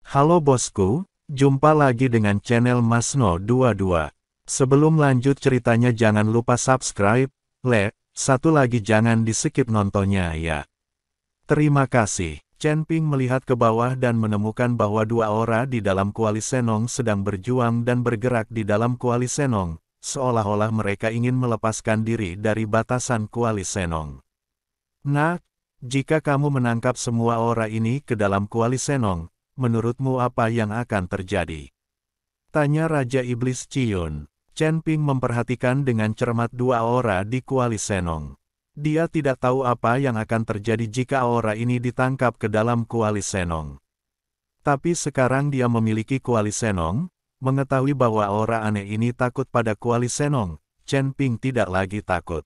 Halo bosku, jumpa lagi dengan channel Masno22. Sebelum lanjut ceritanya jangan lupa subscribe, satu lagi jangan di-skip nontonnya ya. Terima kasih. Chen Ping melihat ke bawah dan menemukan bahwa dua orang di dalam kuali Senong sedang berjuang dan bergerak di dalam kuali Senong, seolah-olah mereka ingin melepaskan diri dari batasan kuali Senong. Nah, jika kamu menangkap semua orang ini ke dalam kuali Senong, menurutmu apa yang akan terjadi? Tanya Raja Iblis Cion. Chen Ping memperhatikan dengan cermat dua aura di kuali Senong. Dia tidak tahu apa yang akan terjadi jika aura ini ditangkap ke dalam kuali Senong. Tapi sekarang dia memiliki kuali Senong, mengetahui bahwa aura aneh ini takut pada kuali Senong, Chen Ping tidak lagi takut.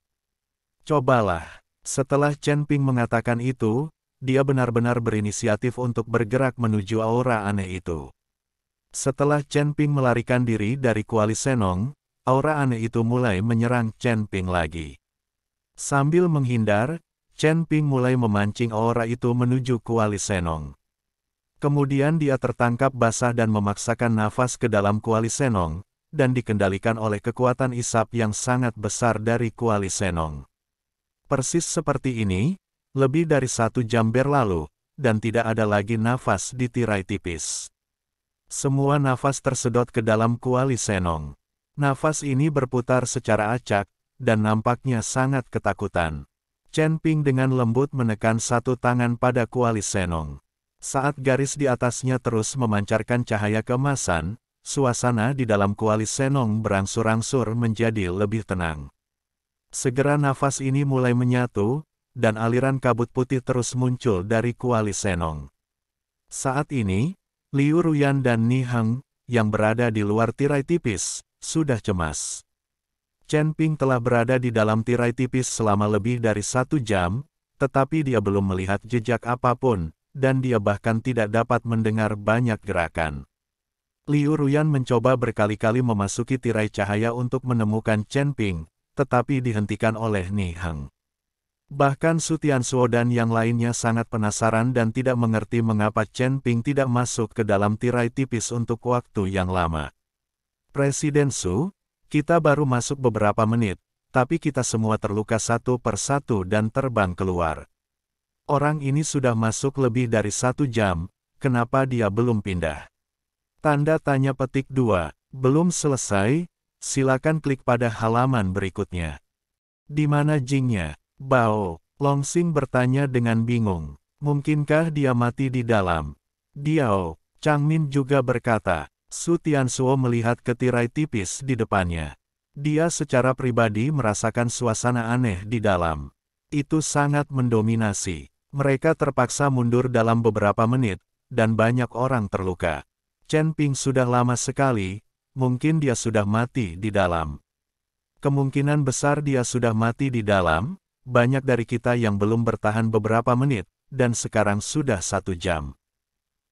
Cobalah. Setelah Chen Ping mengatakan itu, dia benar-benar berinisiatif untuk bergerak menuju aura aneh itu. Setelah Chen Ping melarikan diri dari kuali Senong, aura aneh itu mulai menyerang Chen Ping lagi. Sambil menghindar, Chen Ping mulai memancing aura itu menuju kuali Senong. Kemudian dia tertangkap basah dan memaksakan nafas ke dalam kuali Senong, dan dikendalikan oleh kekuatan isap yang sangat besar dari kuali Senong. Persis seperti ini, lebih dari 1 jam berlalu, dan tidak ada lagi nafas di tirai tipis. Semua nafas tersedot ke dalam kuali Senong. Nafas ini berputar secara acak, dan nampaknya sangat ketakutan. Chen Ping dengan lembut menekan satu tangan pada kuali Senong. Saat garis di atasnya terus memancarkan cahaya keemasan, suasana di dalam kuali Senong berangsur-angsur menjadi lebih tenang. Segera nafas ini mulai menyatu, dan aliran kabut putih terus muncul dari kuali Senong. Saat ini, Liu Ruyan dan Ni Heng, yang berada di luar tirai tipis, sudah cemas. Chen Ping telah berada di dalam tirai tipis selama lebih dari 1 jam, tetapi dia belum melihat jejak apapun, dan dia bahkan tidak dapat mendengar banyak gerakan. Liu Ruyan mencoba berkali-kali memasuki tirai cahaya untuk menemukan Chen Ping, tetapi dihentikan oleh Ni Heng. Bahkan Su Tianzuo dan yang lainnya sangat penasaran dan tidak mengerti mengapa Chen Ping tidak masuk ke dalam tirai tipis untuk waktu yang lama. Presiden Su, kita baru masuk beberapa menit, tapi kita semua terluka satu persatu dan terbang keluar. Orang ini sudah masuk lebih dari 1 jam, kenapa dia belum pindah? Tanda tanya petik 2, belum selesai, silakan klik pada halaman berikutnya. Di mana Jingnya? Bao, Longsing bertanya dengan bingung. Mungkinkah dia mati di dalam? Diao, Changmin juga berkata. Su Tianzuo melihat ke tirai tipis di depannya. Dia secara pribadi merasakan suasana aneh di dalam. Itu sangat mendominasi. Mereka terpaksa mundur dalam beberapa menit, dan banyak orang terluka. Chen Ping sudah lama sekali, mungkin dia sudah mati di dalam. Kemungkinan besar dia sudah mati di dalam, banyak dari kita yang belum bertahan beberapa menit, dan sekarang sudah 1 jam.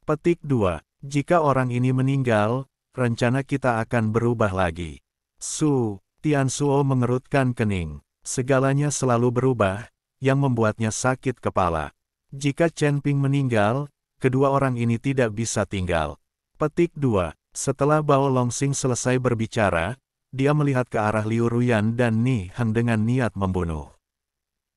Petik 2. Jika orang ini meninggal, rencana kita akan berubah lagi. Su Tianzuo mengerutkan kening. Segalanya selalu berubah, yang membuatnya sakit kepala. Jika Chen Ping meninggal, kedua orang ini tidak bisa tinggal. Petik 2. Setelah Bao Longsing selesai berbicara, dia melihat ke arah Liu Ruyan dan Ni Heng dengan niat membunuh.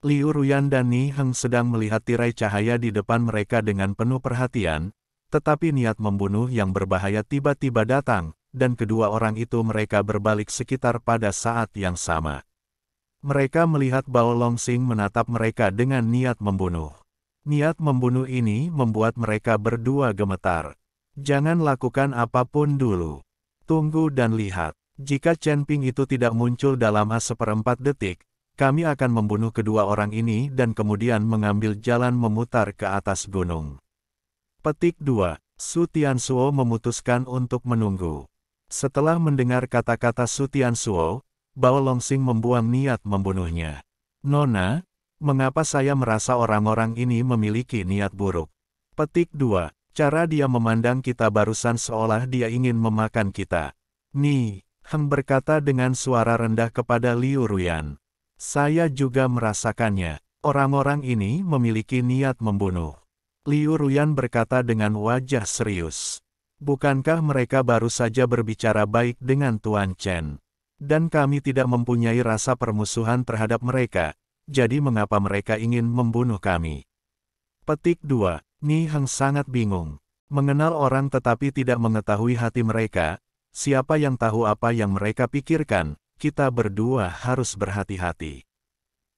Liu Ruyan dan Ni Heng sedang melihat tirai cahaya di depan mereka dengan penuh perhatian, tetapi niat membunuh yang berbahaya tiba-tiba datang, dan kedua orang itu mereka berbalik sekitar pada saat yang sama. Mereka melihat Bao Longsing menatap mereka dengan niat membunuh. Niat membunuh ini membuat mereka berdua gemetar. Jangan lakukan apapun dulu. Tunggu dan lihat. Jika Chen Ping itu tidak muncul dalam 1/4 detik, kami akan membunuh kedua orang ini dan kemudian mengambil jalan memutar ke atas gunung. Petik 2. Su Tianzuo memutuskan untuk menunggu. Setelah mendengar kata-kata Su Tianzuo, Bao Longsing membuang niat membunuhnya. Nona, mengapa saya merasa orang-orang ini memiliki niat buruk? Petik 2. Cara dia memandang kita barusan seolah dia ingin memakan kita. Ni Heng berkata dengan suara rendah kepada Liu Ruyan. Saya juga merasakannya. Orang-orang ini memiliki niat membunuh. Liu Ruyan berkata dengan wajah serius. Bukankah mereka baru saja berbicara baik dengan Tuan Chen? Dan kami tidak mempunyai rasa permusuhan terhadap mereka, jadi mengapa mereka ingin membunuh kami? Petik 2. Ni Heng sangat bingung. Mengenal orang tetapi tidak mengetahui hati mereka, siapa yang tahu apa yang mereka pikirkan, kita berdua harus berhati-hati.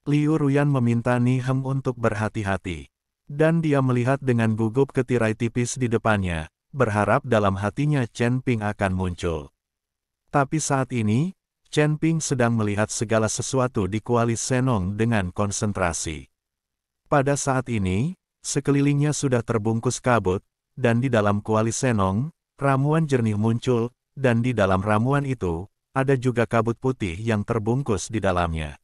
Liu Ruyan meminta Ni Heng untuk berhati-hati. Dan dia melihat dengan gugup ke tirai tipis di depannya, berharap dalam hatinya Chen Ping akan muncul. Tapi saat ini, Chen Ping sedang melihat segala sesuatu di Kuali Senong dengan konsentrasi. Pada saat ini, sekelilingnya sudah terbungkus kabut, dan di dalam Kuali Senong, ramuan jernih muncul, dan di dalam ramuan itu, ada juga kabut putih yang terbungkus di dalamnya.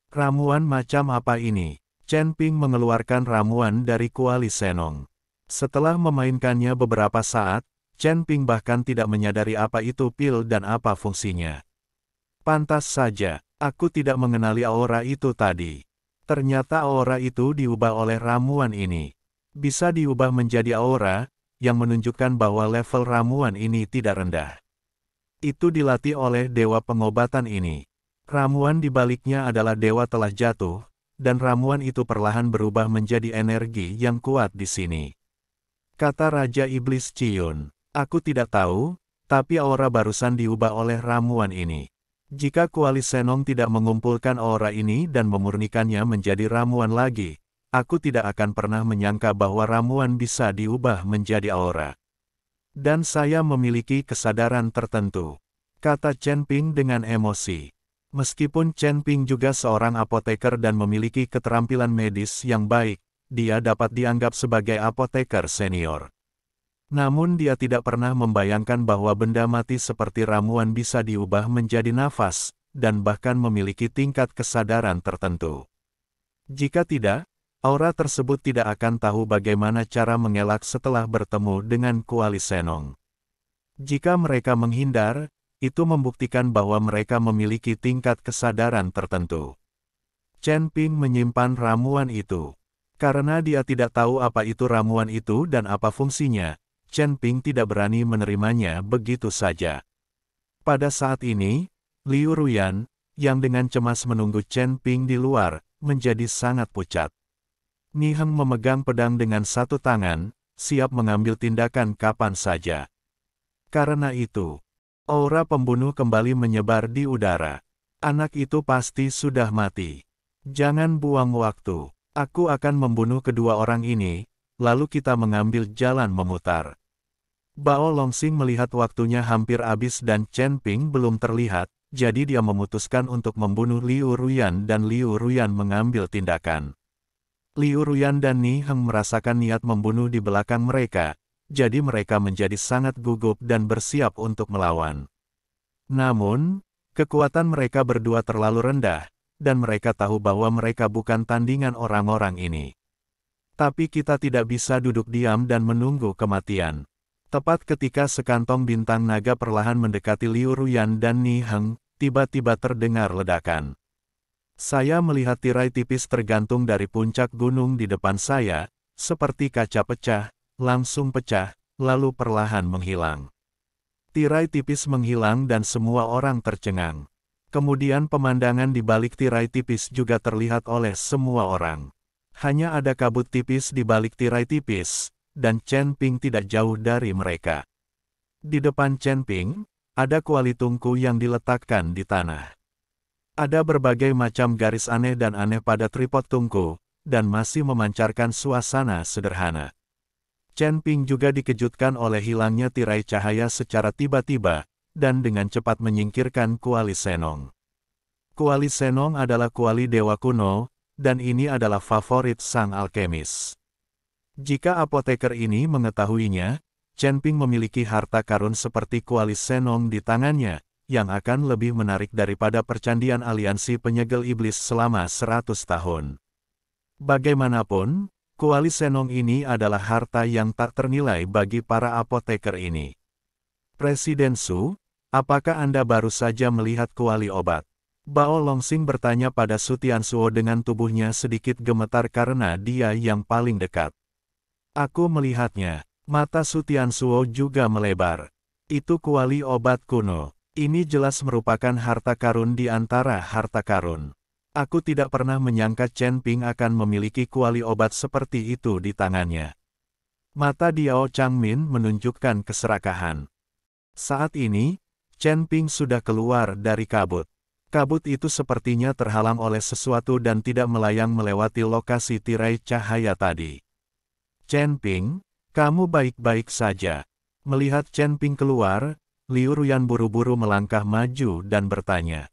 Ramuan macam apa ini? Chen Ping mengeluarkan ramuan dari Kuali Senong. Setelah memainkannya beberapa saat, Chen Ping bahkan tidak menyadari apa itu pil dan apa fungsinya. Pantas saja, aku tidak mengenali aura itu tadi. Ternyata aura itu diubah oleh ramuan ini. Bisa diubah menjadi aura, yang menunjukkan bahwa level ramuan ini tidak rendah. Itu dilatih oleh dewa pengobatan ini. Ramuan di baliknya adalah dewa telah jatuh, dan ramuan itu perlahan berubah menjadi energi yang kuat di sini. Kata Raja Iblis Ciyun, aku tidak tahu, tapi aura barusan diubah oleh ramuan ini. Jika Kuali Senong tidak mengumpulkan aura ini dan memurnikannya menjadi ramuan lagi, aku tidak akan pernah menyangka bahwa ramuan bisa diubah menjadi aura. Dan saya memiliki kesadaran tertentu, kata Chen Ping dengan emosi. Meskipun Chen Ping juga seorang apoteker dan memiliki keterampilan medis yang baik, dia dapat dianggap sebagai apoteker senior. Namun dia tidak pernah membayangkan bahwa benda mati seperti ramuan bisa diubah menjadi nafas, dan bahkan memiliki tingkat kesadaran tertentu. Jika tidak, aura tersebut tidak akan tahu bagaimana cara mengelak setelah bertemu dengan Kuali Senong. Jika mereka menghindar, itu membuktikan bahwa mereka memiliki tingkat kesadaran tertentu. Chen Ping menyimpan ramuan itu. Karena dia tidak tahu apa itu ramuan itu dan apa fungsinya, Chen Ping tidak berani menerimanya begitu saja. Pada saat ini, Liu Ruyan, yang dengan cemas menunggu Chen Ping di luar, menjadi sangat pucat. Ni Heng memegang pedang dengan satu tangan, siap mengambil tindakan kapan saja. Karena itu, aura pembunuh kembali menyebar di udara. Anak itu pasti sudah mati. Jangan buang waktu. Aku akan membunuh kedua orang ini, lalu kita mengambil jalan memutar. Bao Longsing melihat waktunya hampir habis dan Chen Ping belum terlihat, jadi dia memutuskan untuk membunuh Liu Ruyan dan Liu Ruyan mengambil tindakan. Liu Ruyan dan Ni Heng merasakan niat membunuh di belakang mereka, jadi mereka menjadi sangat gugup dan bersiap untuk melawan. Namun, kekuatan mereka berdua terlalu rendah, dan mereka tahu bahwa mereka bukan tandingan orang-orang ini. Tapi kita tidak bisa duduk diam dan menunggu kematian. Tepat ketika sekantong bintang naga perlahan mendekati Liu Ruyan dan Ni Heng, tiba-tiba terdengar ledakan. Saya melihat tirai tipis tergantung dari puncak gunung di depan saya, seperti kaca pecah, langsung pecah, lalu perlahan menghilang. Tirai tipis menghilang dan semua orang tercengang. Kemudian pemandangan di balik tirai tipis juga terlihat oleh semua orang. Hanya ada kabut tipis di balik tirai tipis, dan Chen Ping tidak jauh dari mereka. Di depan Chen Ping, ada kuali tungku yang diletakkan di tanah. Ada berbagai macam garis aneh dan aneh pada tripod tungku, dan masih memancarkan suasana sederhana. Chen Ping juga dikejutkan oleh hilangnya tirai cahaya secara tiba-tiba, dan dengan cepat menyingkirkan Kuali Senong. Kuali Senong adalah kuali dewa kuno, dan ini adalah favorit sang alkemis. Jika apoteker ini mengetahuinya, Chen Ping memiliki harta karun seperti Kuali Senong di tangannya, yang akan lebih menarik daripada percandian aliansi penyegel iblis selama 100 tahun. Bagaimanapun, Kuali Senong ini adalah harta yang tak ternilai bagi para apoteker ini. Presiden Su, apakah Anda baru saja melihat kuali obat? Bao Longsing bertanya pada Su Tianzuo dengan tubuhnya sedikit gemetar karena dia yang paling dekat. Aku melihatnya. Mata Su Tianzuo juga melebar. Itu kuali obat kuno. Ini jelas merupakan harta karun di antara harta karun. Aku tidak pernah menyangka Chen Ping akan memiliki kuali obat seperti itu di tangannya. Mata Diao Changmin menunjukkan keserakahan. Saat ini, Chen Ping sudah keluar dari kabut. Kabut itu sepertinya terhalang oleh sesuatu dan tidak melayang melewati lokasi tirai cahaya tadi. Chen Ping, kamu baik-baik saja. Melihat Chen Ping keluar, Liu Ruyan buru-buru melangkah maju dan bertanya.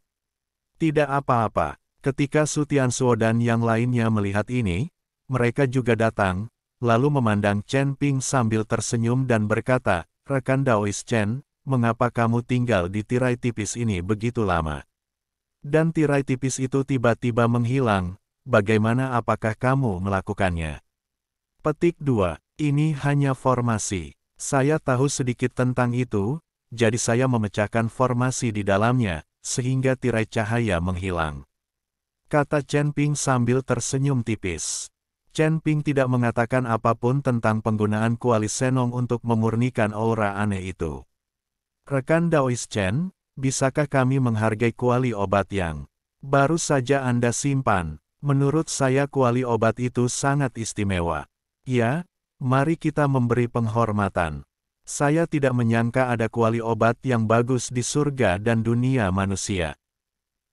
Tidak apa-apa. Ketika Su Tianzuo dan yang lainnya melihat ini, mereka juga datang, lalu memandang Chen Ping sambil tersenyum dan berkata, "Rekan Daois Chen, mengapa kamu tinggal di tirai tipis ini begitu lama? Dan tirai tipis itu tiba-tiba menghilang, bagaimana apakah kamu melakukannya?" Petik 2. Ini hanya formasi. Saya tahu sedikit tentang itu, jadi saya memecahkan formasi di dalamnya, sehingga tirai cahaya menghilang. Kata Chen Ping sambil tersenyum tipis. Chen Ping tidak mengatakan apapun tentang penggunaan kuali Senong untuk memurnikan aura aneh itu. Rekan Daois Chen, bisakah kami menghargai kuali obat yang baru saja Anda simpan? Menurut saya kuali obat itu sangat istimewa. Ya, mari kita memberi penghormatan. Saya tidak menyangka ada kuali obat yang bagus di surga dan dunia manusia.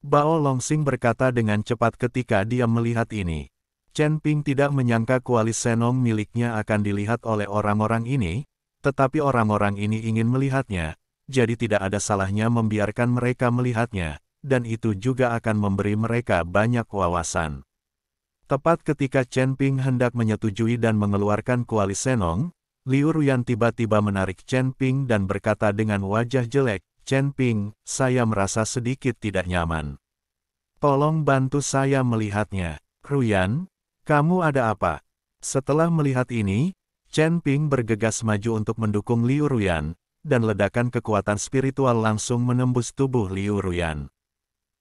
Bao Longsing berkata dengan cepat ketika dia melihat ini. Chen Ping tidak menyangka kuali Senong miliknya akan dilihat oleh orang-orang ini, tetapi orang-orang ini ingin melihatnya, jadi tidak ada salahnya membiarkan mereka melihatnya, dan itu juga akan memberi mereka banyak wawasan. Tepat ketika Chen Ping hendak menyetujui dan mengeluarkan kuali Senong, Liu Ruyan tiba-tiba menarik Chen Ping dan berkata dengan wajah jelek, "Chen Ping, saya merasa sedikit tidak nyaman. Tolong bantu saya melihatnya." "Ruyan, kamu ada apa?" Setelah melihat ini, Chen Ping bergegas maju untuk mendukung Liu Ruyan, dan ledakan kekuatan spiritual langsung menembus tubuh Liu Ruyan.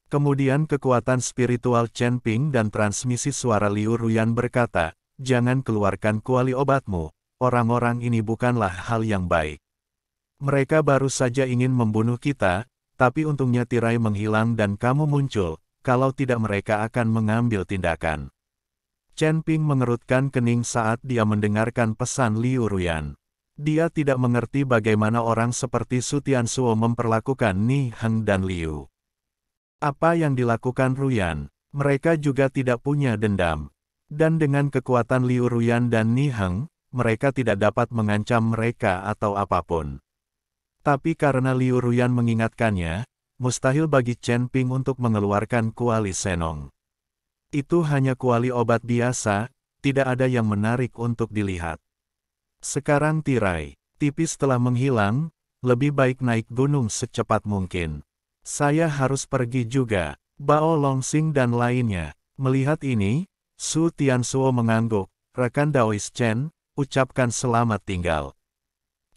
Kemudian kekuatan spiritual Chen Ping dan transmisi suara Liu Ruyan berkata, "Jangan keluarkan kuali obatmu, orang-orang ini bukanlah hal yang baik. Mereka baru saja ingin membunuh kita, tapi untungnya tirai menghilang dan kamu muncul, kalau tidak mereka akan mengambil tindakan." Chen Ping mengerutkan kening saat dia mendengarkan pesan Liu Ruyan. Dia tidak mengerti bagaimana orang seperti Su Tianzuo memperlakukan Ni Heng dan Liu. Apa yang dilakukan Ruyan? Mereka juga tidak punya dendam. Dan dengan kekuatan Liu Ruyan dan Ni Heng, mereka tidak dapat mengancam mereka atau apapun. Tapi karena Liu Ruyan mengingatkannya, mustahil bagi Chen Ping untuk mengeluarkan kuali Senong. Itu hanya kuali obat biasa, tidak ada yang menarik untuk dilihat. Sekarang tirai tipis telah menghilang, lebih baik naik gunung secepat mungkin. Saya harus pergi juga. Bao Longsing dan lainnya. Melihat ini, Su Tianzuo mengangguk, "Rekan Daois Chen, ucapkan selamat tinggal."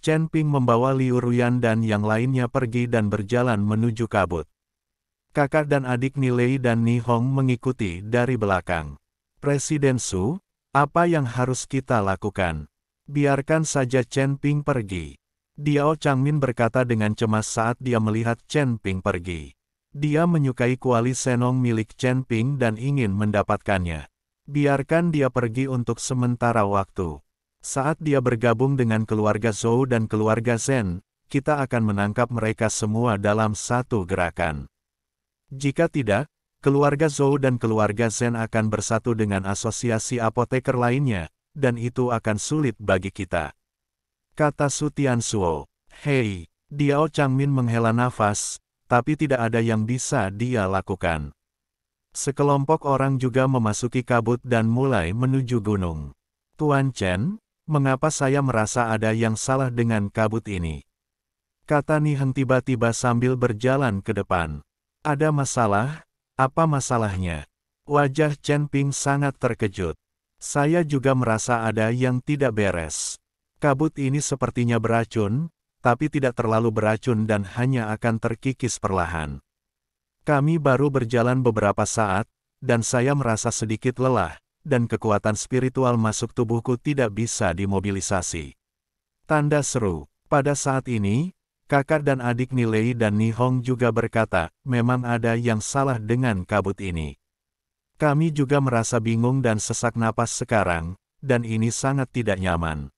Chen Ping membawa Liu Ruyan dan yang lainnya pergi dan berjalan menuju kabut. Kakak dan adik Nilei dan Ni Hong mengikuti dari belakang. "Presiden Su, apa yang harus kita lakukan? Biarkan saja Chen Ping pergi." Diao Changmin berkata dengan cemas saat dia melihat Chen Ping pergi. Dia menyukai kuali Senong milik Chen Ping dan ingin mendapatkannya. Biarkan dia pergi untuk sementara waktu. Saat dia bergabung dengan keluarga Zhou dan keluarga Zhen, kita akan menangkap mereka semua dalam satu gerakan. Jika tidak, keluarga Zhou dan keluarga Zhen akan bersatu dengan asosiasi apoteker lainnya, dan itu akan sulit bagi kita. Kata Su Tianzuo. "Hei," Diao Changmin menghela nafas, tapi tidak ada yang bisa dia lakukan. Sekelompok orang juga memasuki kabut dan mulai menuju gunung. "Tuan Chen, mengapa saya merasa ada yang salah dengan kabut ini?" Kata Ni Heng tiba-tiba sambil berjalan ke depan. "Ada masalah? Apa masalahnya?" Wajah Chen Ping sangat terkejut. "Saya juga merasa ada yang tidak beres. Kabut ini sepertinya beracun, tapi tidak terlalu beracun dan hanya akan terkikis perlahan. Kami baru berjalan beberapa saat, dan saya merasa sedikit lelah, dan kekuatan spiritual masuk tubuhku tidak bisa dimobilisasi. Tanda seru. Pada saat ini, kakak dan adik Nilei dan Nihong juga berkata, memang ada yang salah dengan kabut ini. Kami juga merasa bingung dan sesak napas sekarang, dan ini sangat tidak nyaman.